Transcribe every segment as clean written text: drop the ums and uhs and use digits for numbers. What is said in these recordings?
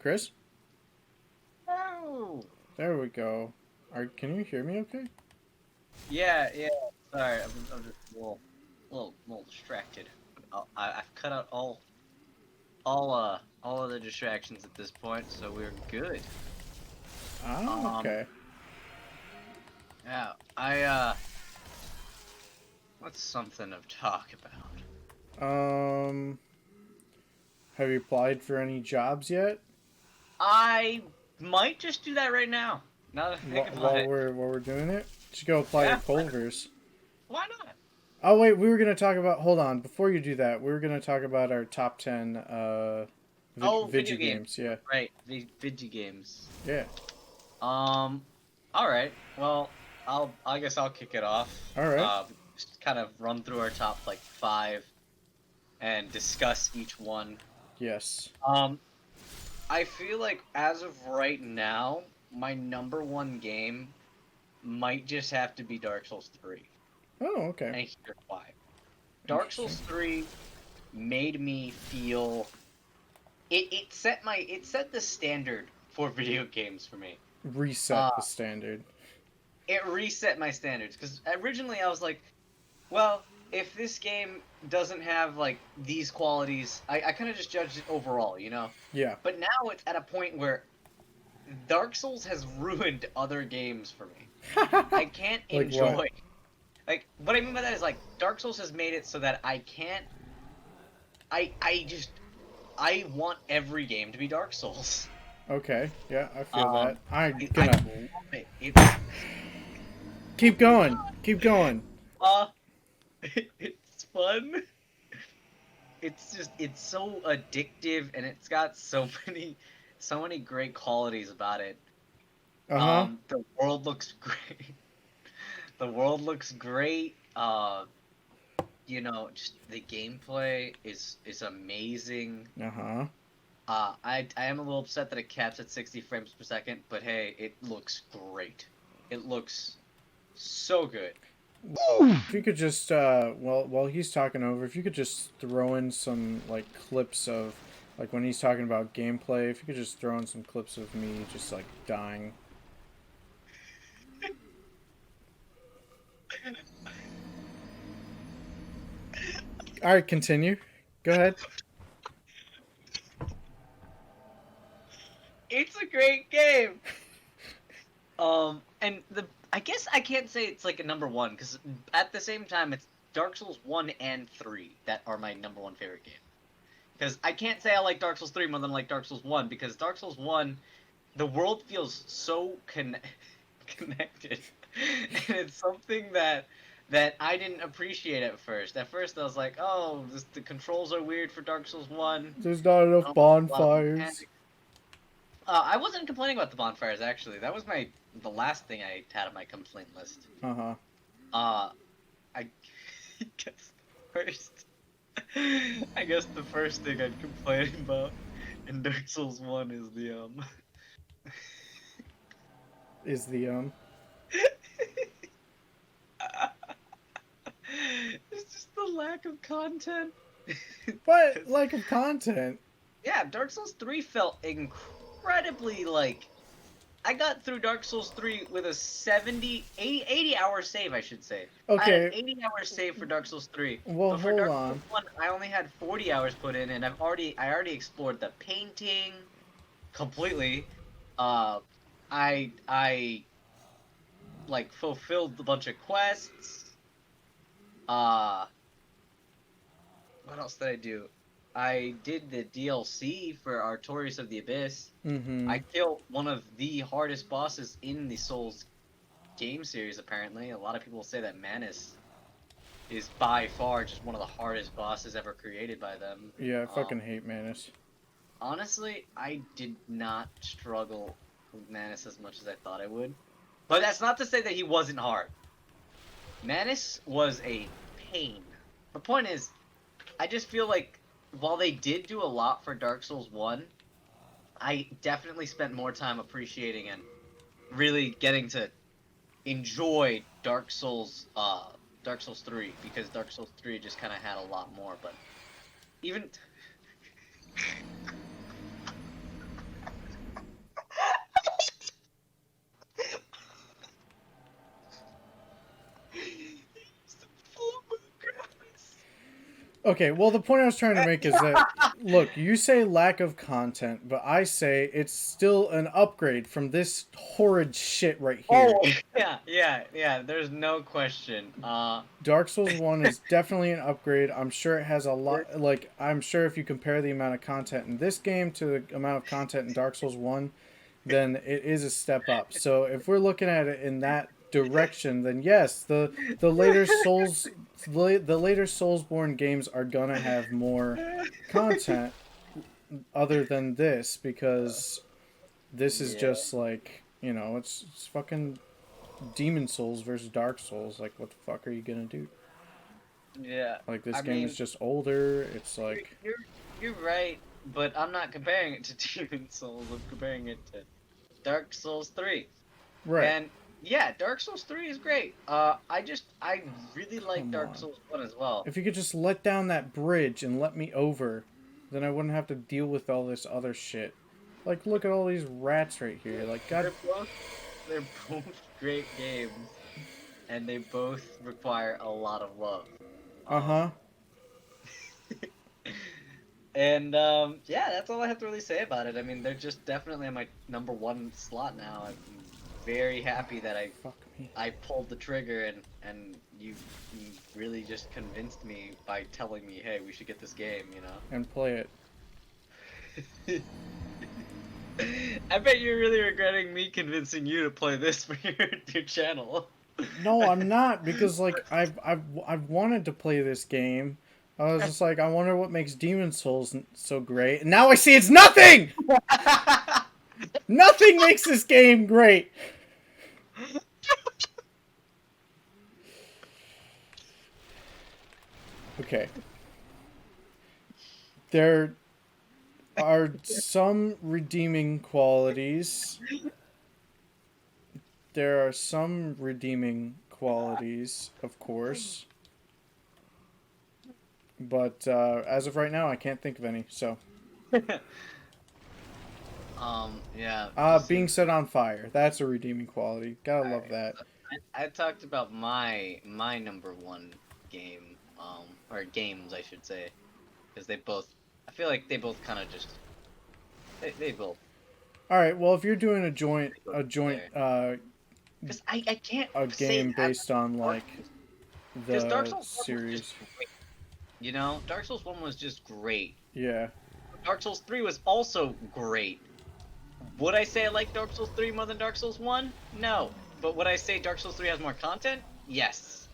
Chris? Oh. There we go. Can you hear me okay? Yeah, yeah. Sorry, I'm just a little distracted. I've cut out all other distractions at this point, so we're good. Ah, Um, okay. yeah. What's something to talk about? Um, have you applied for any jobs yet? I might just do that right now. Now that I think about While it. we're doing it, just go apply Yeah. at Culver's. Why not? Oh wait, we were gonna talk about. Hold on, before you do that, we were gonna talk about our top 10 Oh, video video games. games. Yeah, Right. Video games. yeah. Um. All right. Well, I guess I'll kick it off. All right. Just kind of run through our top like five and discuss each one. Yes. Um, I feel like as of right now, my number one game might just have to be Dark Souls 3. Oh, okay. And here's why. Dark Interesting. Souls 3 made me feel it set the standard for video games for me. Uh, Reset the standard. it reset my standards because originally I was like, well, if this game doesn't have like these qualities, I kind of just judged it overall, you know. Yeah. But now it's at a point where Dark Souls has ruined other games for me. I can't Like what? enjoy. Like what I mean by that is like Dark Souls has made it so that I can't. I want every game to be Dark Souls. Okay. Yeah, I feel that. Um, I'm I gonna love it. It's keep going. Keep going. uh, it's fun. It's so addictive and it's got so many great qualities about it. Uh huh. The world looks great. The world looks great. Just the gameplay is amazing. Uh huh. I am a little upset that it caps at 60 frames per second, but hey, it looks great. It looks so good. If you could just, while he's talking over, if you could just throw in some like clips of, like when he's talking about gameplay, if you could just throw in some clips of me just like dying. All right, continue. Go ahead. It's a great game. And the I guess I can't say it's like a number one because at the same time it's Dark Souls 1 and 3 that are my number one favorite game. Because I can't say I like Dark Souls 3 more than I like Dark Souls 1 because Dark Souls 1, the world feels so connected, and it's something that I didn't appreciate at first. At first I was like, oh, the controls are weird for Dark Souls 1. There's not I enough don't like a lot of bonfires. mechanics. I wasn't complaining about the bonfires actually. That was the last thing I had on my complaint list. Uh huh. Uh, I guess first, I guess the first thing I'd complain about in Dark Souls 1 is Is the. it's just the lack of content. What 'Cause, lack of content? yeah, Dark Souls 3 felt incredibly like I got through Dark Souls 3 with a 80 hour save, I should say. I had an Okay. 80-hour save for Dark Souls 3, Well, but for hold Dark Souls on. 1, I only had 40 hours put in, and I already explored the painting completely. Uh, I like fulfilled a bunch of quests. Uh, what else did I do? I did the DLC for Artorias of the Abyss. Mm-hmm. I killed one of the hardest bosses in the Souls game series, apparently. A lot of people say that Manus is by far just one of the hardest bosses ever created by them. Yeah, I fucking hate Manus. Honestly, I did not struggle with Manus as much as I thought I would. But that's not to say that he wasn't hard. Manus was a pain. The point is, I just feel like while they did do a lot for Dark Souls 1, I definitely spent more time appreciating and really getting to enjoy Dark Souls 3 because Dark Souls 3 just kind of had a lot more, but even Okay, well, the point I was trying to make is that, look, you say lack of content, but I say it's still an upgrade from this horrid shit right Oh, here. yeah. There's no question. Dark Souls 1 is definitely an upgrade. I'm sure it has a lot, like, I'm sure if you compare the amount of content in this game to the amount of content in Dark Souls 1, then it is a step up. So if we're looking at it in that direction, then yes, the later Souls the later Soulsborne games are gonna have more content other than this because this is Yeah, just like it's fucking Demon Souls versus Dark Souls. Like, what the fuck are you gonna do? yeah. Like, this I game is mean, just older. It's you're like you're, you're right, but I'm not comparing it to Demon Souls. I'm comparing it to Dark Souls 3. right. And yeah, Dark Souls 3 is great. I really like Come Dark on. Souls 1 as well. If you could just let down that bridge and let me over, then I wouldn't have to deal with all this other shit. Like, look at all these rats right here. Like, God. They're both they're both great games, and they both require a lot of love. Uh Um, huh. and yeah, that's all I have to really say about it. I mean, they're just definitely in my number one slot now. I'm very happy that Fuck me. I pulled the trigger and you really just convinced me by telling me, hey, we should get this game. And play it. I bet you're really regretting me convincing you to play this for your channel. No, I'm not because like I've wanted to play this game. I was just like, I wonder what makes Demon Souls so great. And now I see it's nothing. Nothing makes this game great. Okay. There are some redeeming qualities. There are some redeeming qualities, of course. But as of right now, I can't think of any. So, Yeah, you seem. being set on fire. That's a redeeming quality. Gotta love Alright, that. so I talked about my number one game, or games I should say, because they both. I feel like they both kind of just. They both. All right. Well, if you're doing a joint, They both there. Because I can't a say game that based on Dark like because Dark the Souls 1 was just series, great. Dark Souls 1 was just great. yeah, Dark Souls 3 was also great. Would I say I like Dark Souls 3 more than Dark Souls 1? No. But would I say Dark Souls 3 has more content? Yes.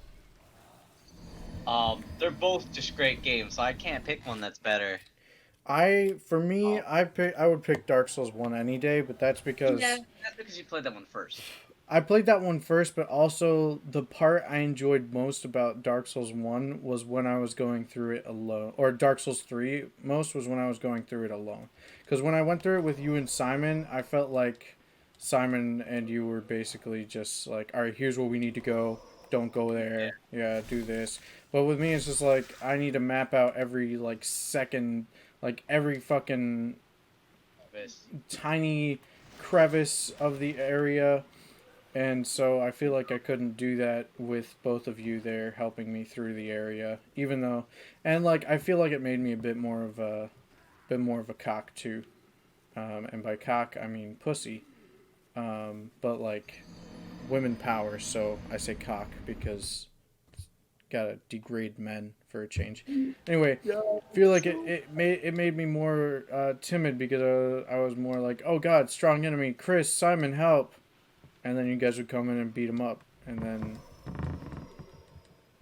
They're both just great games, so I can't pick one that's better. for me, Um, I would pick Dark Souls 1 any day, but that's yeah, because that's because you played that one first. I played that one first, but also the part I enjoyed most about Dark Souls 1 was when I was going through it alone. Or Dark Souls 3 most was when I was going through it alone. Because when I went through it with you and Simon, I felt like Simon and you were basically just like, all right, here's where we need to go. Don't go Yeah. there. Yeah, do this. But with me, it's just like, I need to map out every, like, second, like, every fucking This. tiny crevice of the area, and so I feel like I couldn't do that with both of you there helping me through the area, even though, and like I feel like it made me a bit more of a cock too, and by cock I mean pussy, but like women power, so I say cock because gotta degrade men for a change. Anyway, feel like it made me more timid because I was more like, oh god, strong enemy, Chris, Simon, help, and then you guys would come in and beat him up, and then.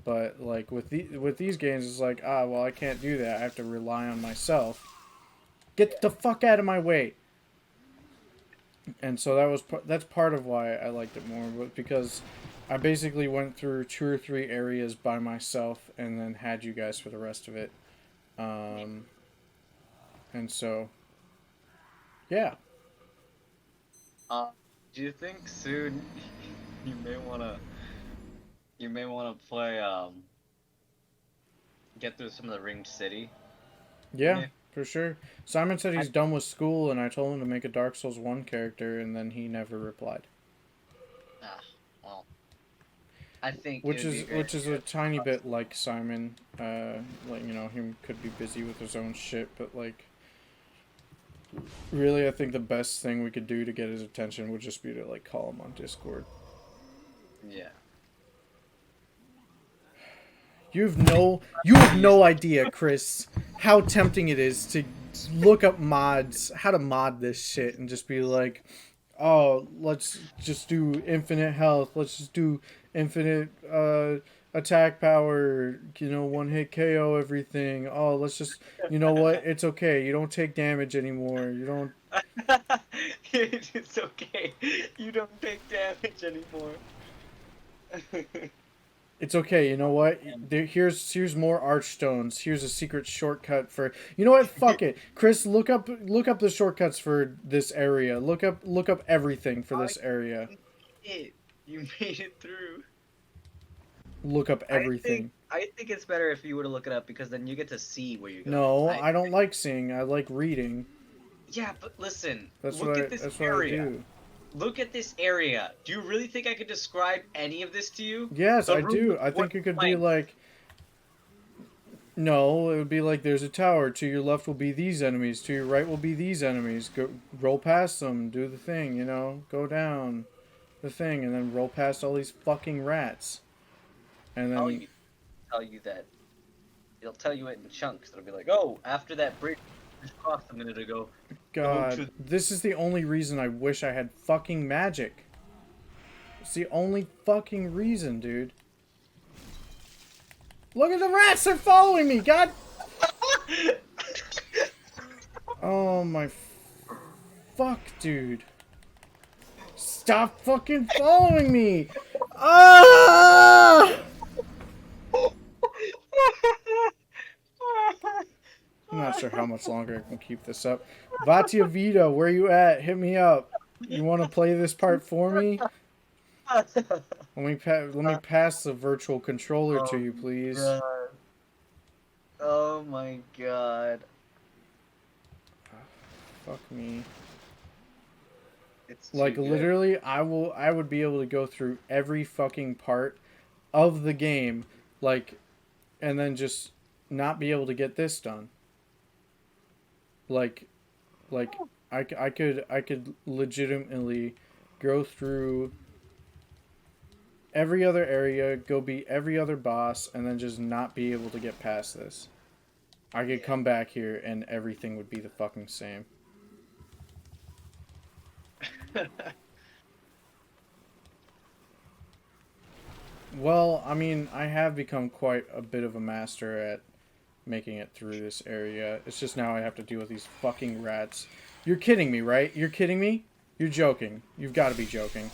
But like with these games, it's like well I can't do that. I have to rely on myself. Get the fuck out of my way. And so that's part of why I liked it more, but because I basically went through 2 or 3 areas by myself and then had you guys for the rest of it. Um, and so yeah, Uh, do you think soon you may wanna play get through some of the Ringed City with yeah, me? for sure. Simon said I, he's done with school, and I told him to make a Dark Souls 1 character, and then he never replied. ah, well, I think it would be a great which is a tiny bit like Simon. Like him could be busy with his own shit, but like really, I think the best thing we could do to get his attention would just be to like call him on Discord. Yeah. You have no idea, Chris, how tempting it is to look up mods, how to mod this shit, and just be like, oh, let's just do infinite health. Let's just do infinite attack power. One hit KO everything. Oh, let's just, you know what? It's okay. You don't take damage anymore. You don't. It's okay. You don't take damage anymore. It's okay. You know what? Here's more archstones. Here's a secret shortcut for. You know what? Fuck it, Chris. Look up the shortcuts for this area. Look up everything for this area. You made it through. Look up everything. I think it's better if you were to look it up because then you get to see where you're going. No, I don't like seeing. I like reading. Yeah, but listen. That's look at this that's area. what I do. Look at this area. Do you really think I could describe any of this to you? Yes, I do. I think it could be like. No, it would be like there's a tower. To your left will be these enemies. To your right will be these enemies. Go roll past them. Do the thing. Go down the thing, and then roll past all these fucking rats. And then tell you that. It'll tell you it in chunks. It'll be like, oh, after that bridge just crossed a minute ago. God, this is the only reason I wish I had fucking magic. It's the only fucking reason, dude. Look at the rats! They're following me! God! Oh my fuck, dude. Stop fucking following me! Ah! I'm not sure how much longer I can keep this up. Vatia Vita, where you at? Hit me up. You want to play this part for me? Let me pass the virtual controller to you, please. God. Oh my god. Fuck me. It's like too good. literally, I would be able to go through every fucking part of the game, like, and then just not be able to get this done. Like I could legitimately go through every other area, go beat every other boss, and then just not be able to get past this. I could come back here and everything would be the fucking same. Well, I mean, I have become quite a bit of a master at making it through this area. It's just now I have to deal with these fucking rats. You're kidding me, right? You're kidding me? You're joking. You've got to be joking.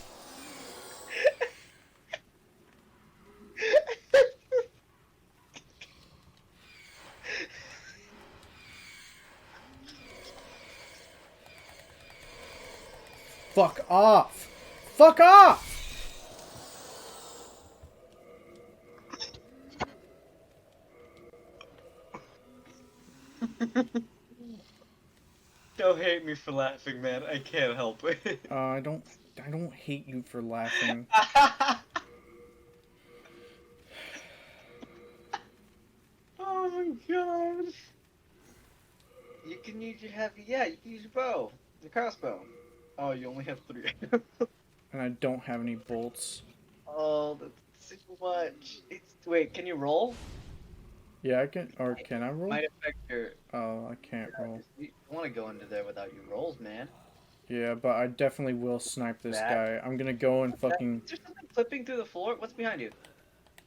Fuck off! Fuck off! Don't hate me for laughing, man. I can't help it. I don't hate you for laughing. Oh my god. You can use your heavy, you can use your bow. Your crossbow. Oh, you only have 3. And I don't have any bolts. Oh, that's too much. Wait, can you roll? Yeah, I can, or can I roll? Might affect your... Oh, I can't roll. I want to go into there without your rolls, man. Yeah, but I definitely will snipe this guy. I'm gonna go and fucking... Is there something flipping through the floor? What's behind you?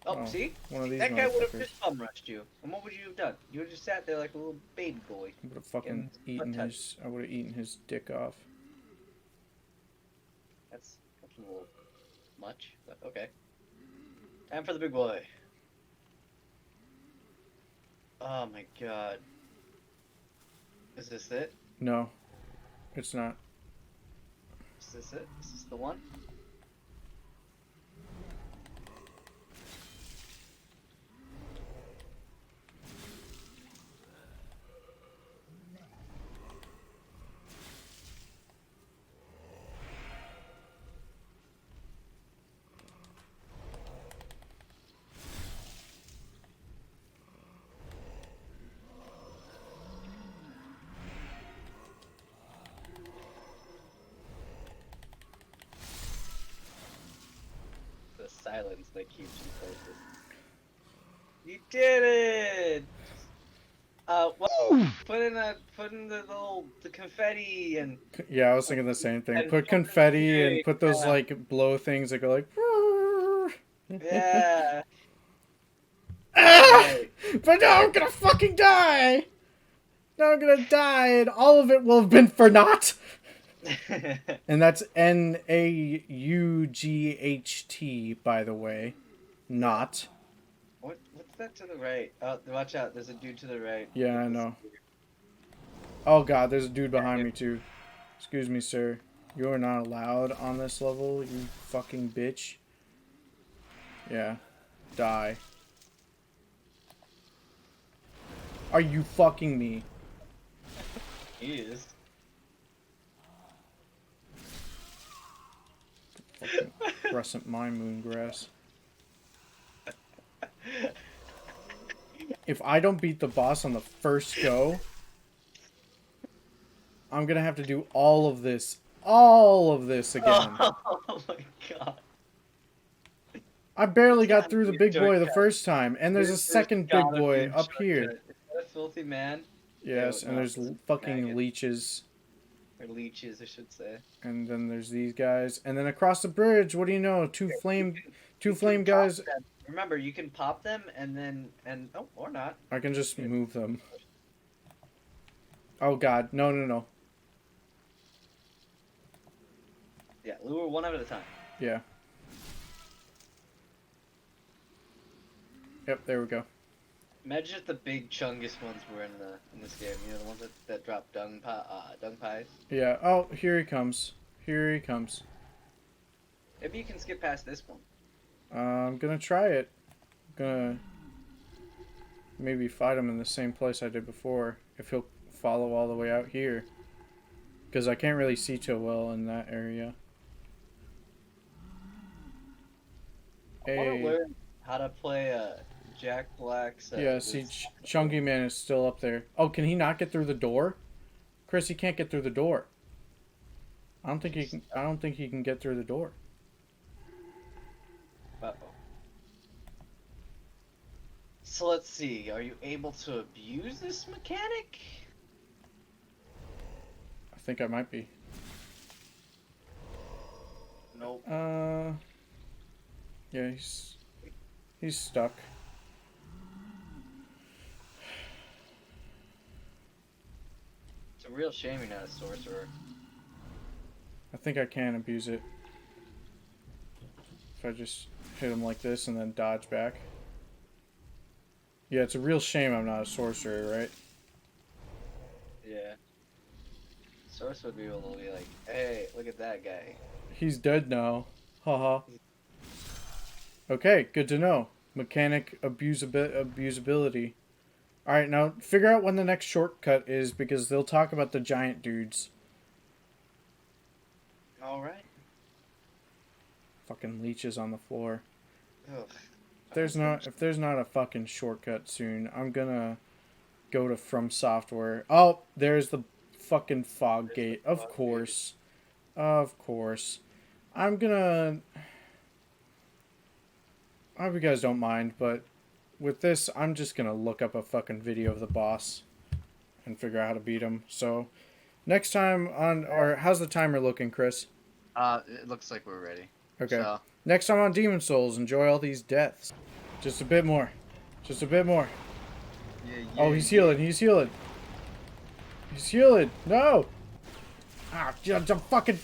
Oh, see? One of these that guy would have motherfuckers. just bum rushed you. And what would you have done? You would have just sat there like a little baby boy. I would have fucking eaten his... I would have eaten his dick off. That's a little much, but okay. Time for the big boy. Oh my god. Is this it? No, it's not. Is this it? Is this the one? silence that keeps you focused. You did it! Well, put in the confetti and Yeah, I was thinking the same thing. and Put confetti and put those yeah, like blow things that go like. yeah. Ah! Alright. But now I'm gonna fucking die! Now I'm gonna die, and all of it will have been for naught! And that's Naught, by the way. Not. What's that to the right? Oh, watch out! There's a dude to the right. Yeah, with I the know. spear. Oh god, there's a dude behind me too. Excuse me, sir. You are not allowed on this level, you fucking bitch. Yeah. Die. Are you fucking me? He is. Fucking crescent my moongrass. If I don't beat the boss on the first go, I'm gonna have to do all of this again. Oh my god! I barely It's got gotta through the be a big boy the shortcut. first time, and there's a second big gotta be boy a up here. shortcut. Is that a filthy man? Yes, Ew, and no, there's it's a fucking maggot. leeches, Or leeches, I should say. and then there's these guys, and then across the bridge, what do you know? Two You flame can pop guys. them. Remember, you can pop them and oh, or not. I can just Good. move them. Oh god, no, no, no. Yeah, lure one at a time. Yeah. Yep, there we go. Imagine if the big chungus ones were in this game. You know, the ones that drop dung pies. Yeah. Oh, here he comes. Here he comes. Maybe you can skip past this one. I'm gonna try it. Gonna maybe fight him in the same place I did before, if he'll follow all the way out here. Because I can't really see too well in that area. I want Hey. to learn how to play Jack Black's. Yeah, see, Chunky Man is still up there. Oh, can he not get through the door? Chris, he can't get through the door. I don't think he can. I don't think he can get through the door. Uh-oh. So let's see. Are you able to abuse this mechanic? I think I might be. Nope. Yeah, he's stuck. It's a real shame you're not a sorcerer. I think I can abuse it. If I just hit him like this and then dodge back. Yeah, it's a real shame I'm not a sorcerer, right? Yeah. Sorcerer would be able to be like, hey, look at that guy. He's dead now. Haha. Okay, good to know. Mechanic abusability. Alright, now figure out when the next shortcut is because they'll talk about the giant dudes. Alright. Fucking leeches on the floor. Ugh. If there's not a fucking shortcut soon, I'm gonna go to From Software. Oh, there's the fucking fog gate. Of course. Of course. I'm gonna... I hope you guys don't mind, but with this, I'm just gonna look up a fucking video of the boss and figure out how to beat him. So, next time on... Or, how's the timer looking, Chris? It looks like we're ready. Okay. So, Next time on Demon Souls, enjoy all these deaths. Just a bit more. Just a bit more. yeah, Oh, he's healing. He's healing. He's healing. No. Ah, just fucking